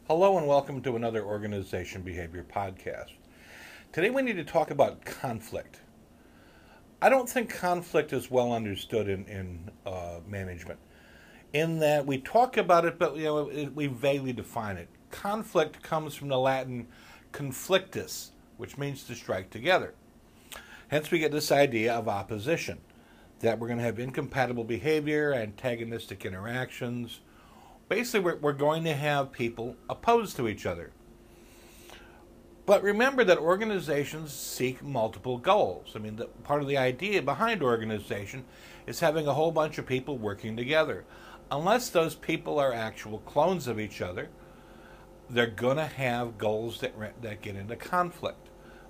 Hello and welcome to another Organization Behavior podcast. Today we need to talk about conflict. I don't think conflict is well understood in management, in that we talk about it, but we vaguely define it. Conflict comes from the Latin conflictus, which means to strike together. Hence we get this idea of opposition, that we're going to have incompatible behavior, antagonistic interactions. Basically, we're going to have people opposed to each other. But remember that organizations seek multiple goals. Part of the idea behind organization is having a whole bunch of people working together. Unless those people are actual clones of each other, they're going to have goals that get into conflict,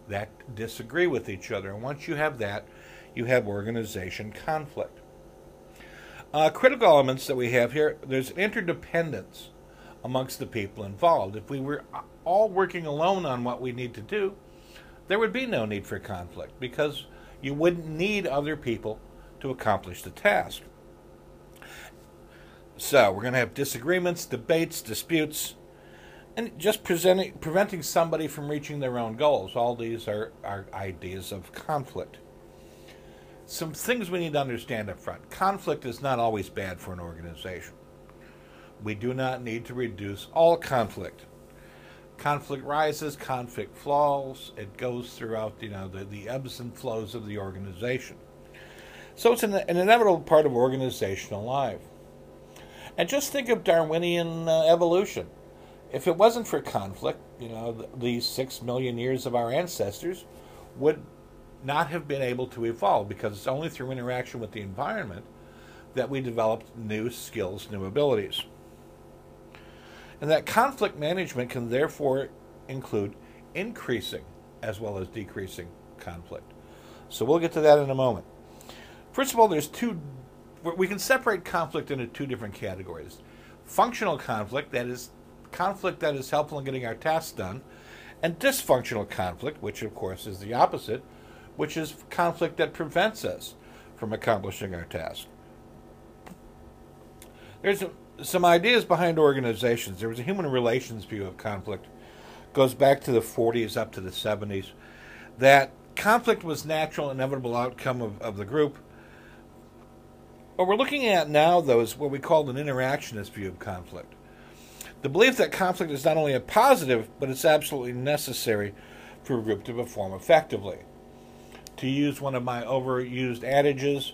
that disagree with each other. And once you have that, you have organization conflict. Critical elements that we have here, there's an interdependence amongst the people involved. If we were all working alone on what we need to do, there would be no need for conflict because you wouldn't need other people to accomplish the task. So we're going to have disagreements, debates, disputes, and just preventing somebody from reaching their own goals. All these are ideas of conflict. Some things we need to understand up front. Conflict is not always bad for an organization. We do not need to reduce all conflict. Conflict rises, conflict falls. It goes throughout the ebbs and flows of the organization. So it's an inevitable part of organizational life. And just think of Darwinian evolution. If it wasn't for conflict, these 6 million years of our ancestors would not have been able to evolve, because it's only through interaction with the environment that we developed new skills, new abilities. And that conflict management can therefore include increasing as well as decreasing conflict. So we'll get to that in a moment. First of all, we can separate conflict into two different categories. Functional conflict, that is conflict that is helpful in getting our tasks done, and dysfunctional conflict, which of course is the opposite, which is conflict that prevents us from accomplishing our task. There's some ideas behind organizations. There was a human relations view of conflict, goes back to the 40s up to the 70s, that conflict was natural, inevitable outcome of the group. What we're looking at now, though, is what we call an interactionist view of conflict. The belief that conflict is not only a positive, but it's absolutely necessary for a group to perform effectively. To use one of my overused adages,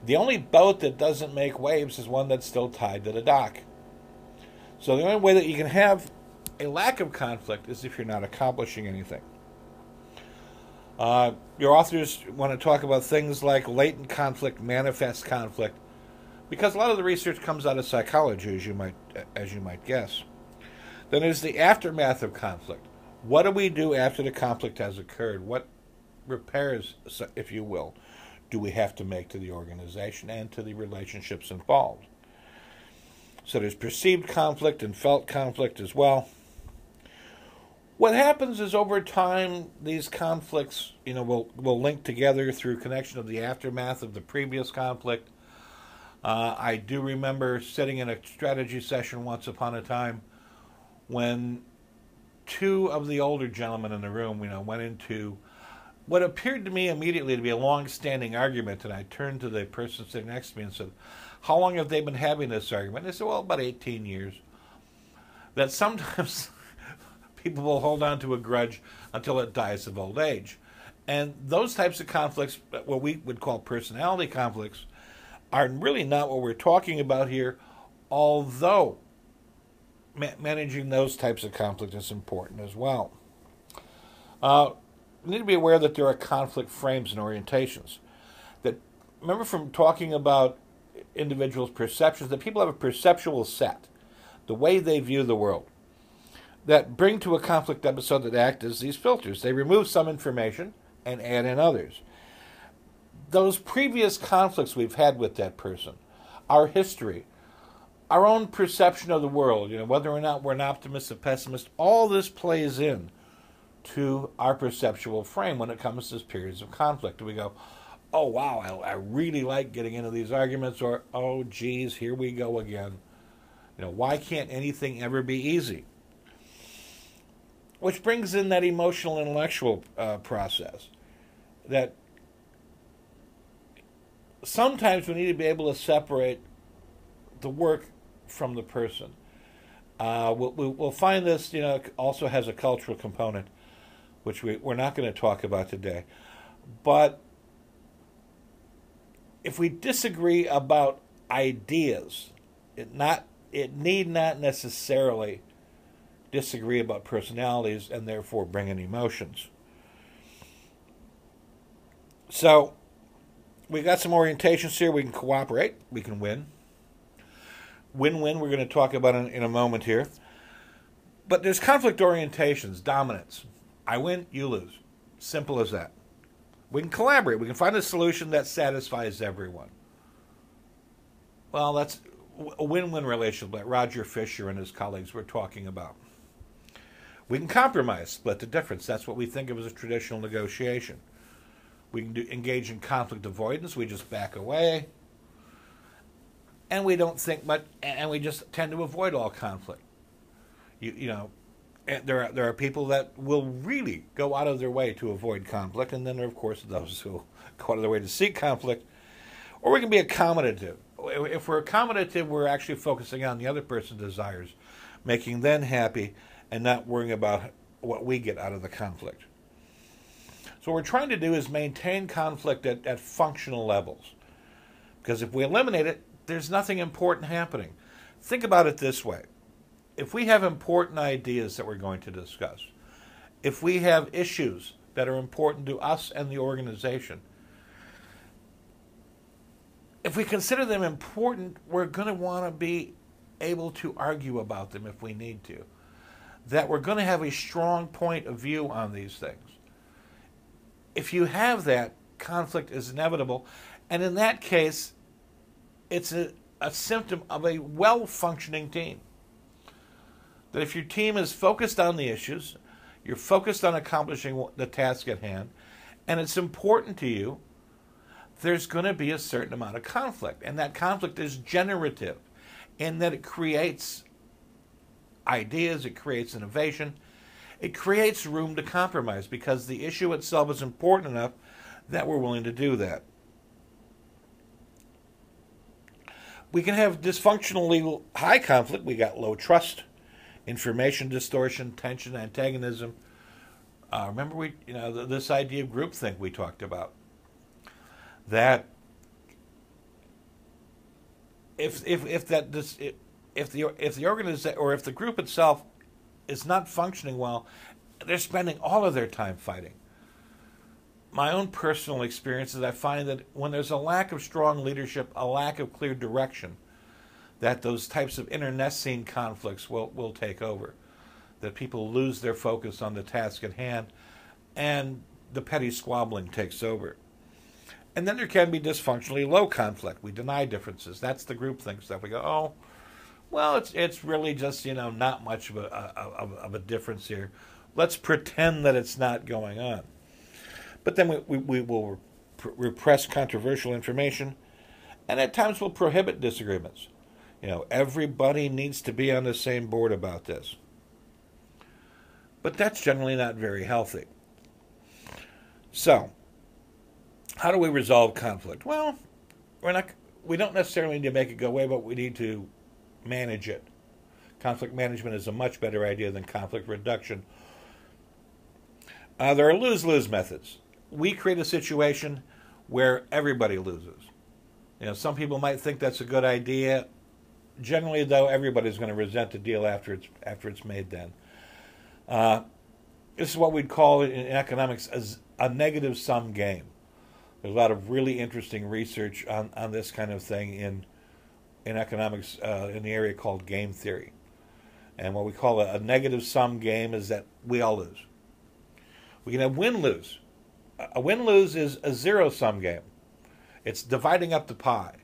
the only boat that doesn't make waves is one that's still tied to the dock. So the only way that you can have a lack of conflict is if you're not accomplishing anything. Your authors want to talk about things like latent conflict, manifest conflict, because a lot of the research comes out of psychology, as you might guess. Then there's the aftermath of conflict. What do we do after the conflict has occurred? What repairs, if you will, do we have to make to the organization and to the relationships involved? So there's perceived conflict and felt conflict as well. What happens is over time, these conflicts, will link together through connection of the aftermath of the previous conflict. I do remember sitting in a strategy session once upon a time when two of the older gentlemen in the room, went into what appeared to me immediately to be a long-standing argument, and I turned to the person sitting next to me and said, "How long have they been having this argument?" And they said, "Well, about 18 years. That sometimes people will hold on to a grudge until it dies of old age. And those types of conflicts, what we would call personality conflicts, are really not what we're talking about here, although managing those types of conflict is important as well. We need to be aware that there are conflict frames and orientations. Remember from talking about individuals' perceptions, that people have a perceptual set, the way they view the world, that bring to a conflict episode that act as these filters. They remove some information and add in others. Those previous conflicts we've had with that person, our history, our own perception of the world, whether or not we're an optimist or pessimist, all this plays in to our perceptual frame when it comes to periods of conflict. We go, "Oh, wow, I really like getting into these arguments," or, "Oh, geez, here we go again. Why can't anything ever be easy?" which brings in that emotional intellectual process. That sometimes we need to be able to separate the work from the person. We'll find this, also has a cultural component, which we're not going to talk about today. But if we disagree about ideas, it need not necessarily disagree about personalities and therefore bring in emotions. So we got some orientations here. We can cooperate. We can win. Win-win we're going to talk about in a moment here. But there's conflict orientations, dominance. I win, you lose. Simple as that. We can collaborate. We can find a solution that satisfies everyone. Well, that's a win-win relationship that Roger Fisher and his colleagues were talking about. We can compromise, split the difference. That's what we think of as a traditional negotiation. We can engage in conflict avoidance. We just back away. And we don't think much, and we just tend to avoid all conflict. There are people that will really go out of their way to avoid conflict, and then there are, of course, those who go out of their way to seek conflict. Or we can be accommodative. If we're accommodative, we're actually focusing on the other person's desires, making them happy, and not worrying about what we get out of the conflict. So what we're trying to do is maintain conflict at functional levels. Because if we eliminate it, there's nothing important happening. Think about it this way. If we have important ideas that we're going to discuss, if we have issues that are important to us and the organization, if we consider them important, we're going to want to be able to argue about them if we need to. That we're going to have a strong point of view on these things. If you have that, conflict is inevitable. And in that case, it's a symptom of a well-functioning team. That if your team is focused on the issues, you're focused on accomplishing the task at hand, and it's important to you, there's going to be a certain amount of conflict. And that conflict is generative in that it creates ideas, it creates innovation, it creates room to compromise because the issue itself is important enough that we're willing to do that. We can have dysfunctionally high conflict. We got low trust, information distortion, tension, antagonism. Remember this idea of groupthink we talked about. That if the organization or if the group itself is not functioning well, they're spending all of their time fighting. My own personal experiences, I find that when there's a lack of strong leadership, a lack of clear direction, that those types of internecine conflicts will take over. That people lose their focus on the task at hand, and the petty squabbling takes over. And then there can be dysfunctionally low conflict. We deny differences. That's the groupthink stuff. We go, oh, well, it's really just not much of a difference here. Let's pretend that it's not going on. But then we will repress controversial information, and at times we'll prohibit disagreements. Everybody needs to be on the same board about this. But that's generally not very healthy. So, how do we resolve conflict? Well, we don't necessarily need to make it go away, but we need to manage it. Conflict management is a much better idea than conflict reduction. There are lose-lose methods. We create a situation where everybody loses. Some people might think that's a good idea. Generally, though, everybody's going to resent the deal after it's made then. This is what we'd call in economics as a negative sum game. There's a lot of really interesting research on this kind of thing in economics in the area called game theory. And what we call a negative sum game is that we all lose. We can have win-lose. A win-lose is a zero-sum game. It's dividing up the pie.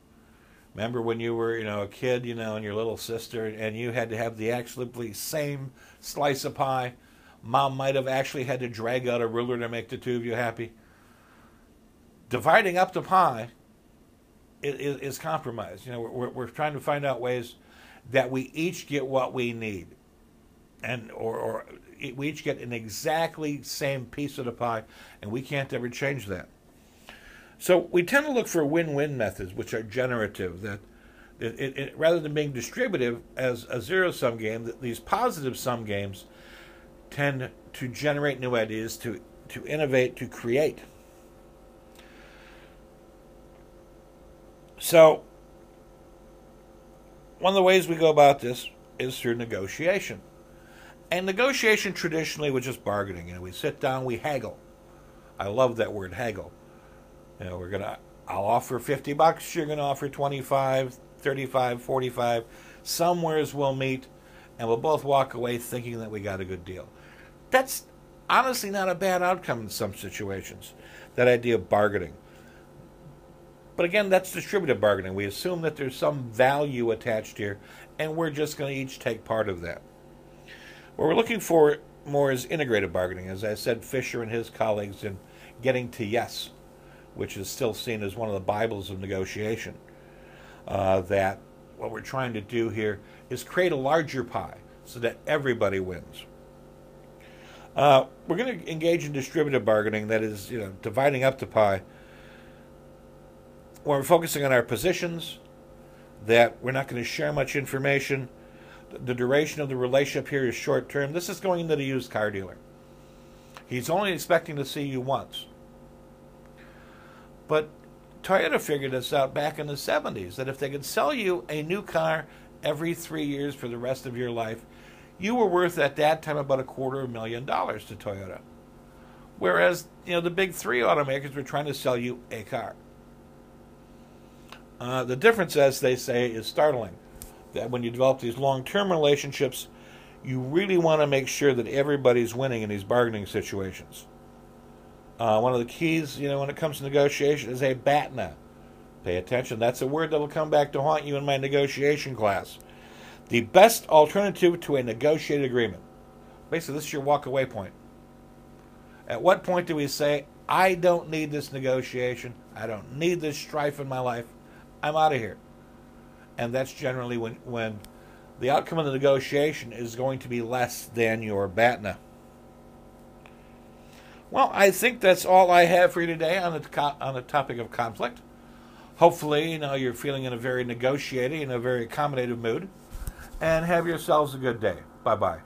Remember when you were, a kid, and your little sister, and you had to have the absolutely same slice of pie. Mom might have actually had to drag out a ruler to make the two of you happy. Dividing up the pie is compromise. We're trying to find out ways that we each get what we need. and or we each get an exactly same piece of the pie, and we can't ever change that. So we tend to look for win-win methods, which are generative, that rather than being distributive as a zero-sum game, that these positive-sum games tend to generate new ideas, to innovate, to create. So one of the ways we go about this is through negotiation. And negotiation traditionally was just bargaining. We sit down, we haggle. I love that word, haggle. I'll offer $50, you're going to offer 25, 35, 45. Somewheres we'll meet, and we'll both walk away thinking that we got a good deal. That's honestly not a bad outcome in some situations, that idea of bargaining. But again, that's distributive bargaining. We assume that there's some value attached here, and we're just going to each take part of that. What we're looking for more is integrated bargaining, as I said, Fisher and his colleagues in Getting to Yes, which is still seen as one of the Bibles of negotiation. That what we're trying to do here is create a larger pie so that everybody wins. We're going to engage in distributive bargaining, that is, dividing up the pie, where we're focusing on our positions, that we're not going to share much information. The duration of the relationship here is short term. This is going into the used car dealer. He's only expecting to see you once. But Toyota figured this out back in the 70s, that if they could sell you a new car every 3 years for the rest of your life, you were worth at that time about $250,000 to Toyota. Whereas, the big three automakers were trying to sell you a car. The difference, as they say, is startling. That when you develop these long-term relationships, you really want to make sure that everybody's winning in these bargaining situations. One of the keys, when it comes to negotiation, is a BATNA. Pay attention. That's a word that will come back to haunt you in my negotiation class. The best alternative to a negotiated agreement. Basically, this is your walk-away point. At what point do we say, I don't need this negotiation, I don't need this strife in my life, I'm out of here? And that's generally when the outcome of the negotiation is going to be less than your BATNA. Well, I think that's all I have for you today on the topic of conflict. Hopefully, you're feeling in a very negotiating and a very accommodative mood. And have yourselves a good day. Bye-bye.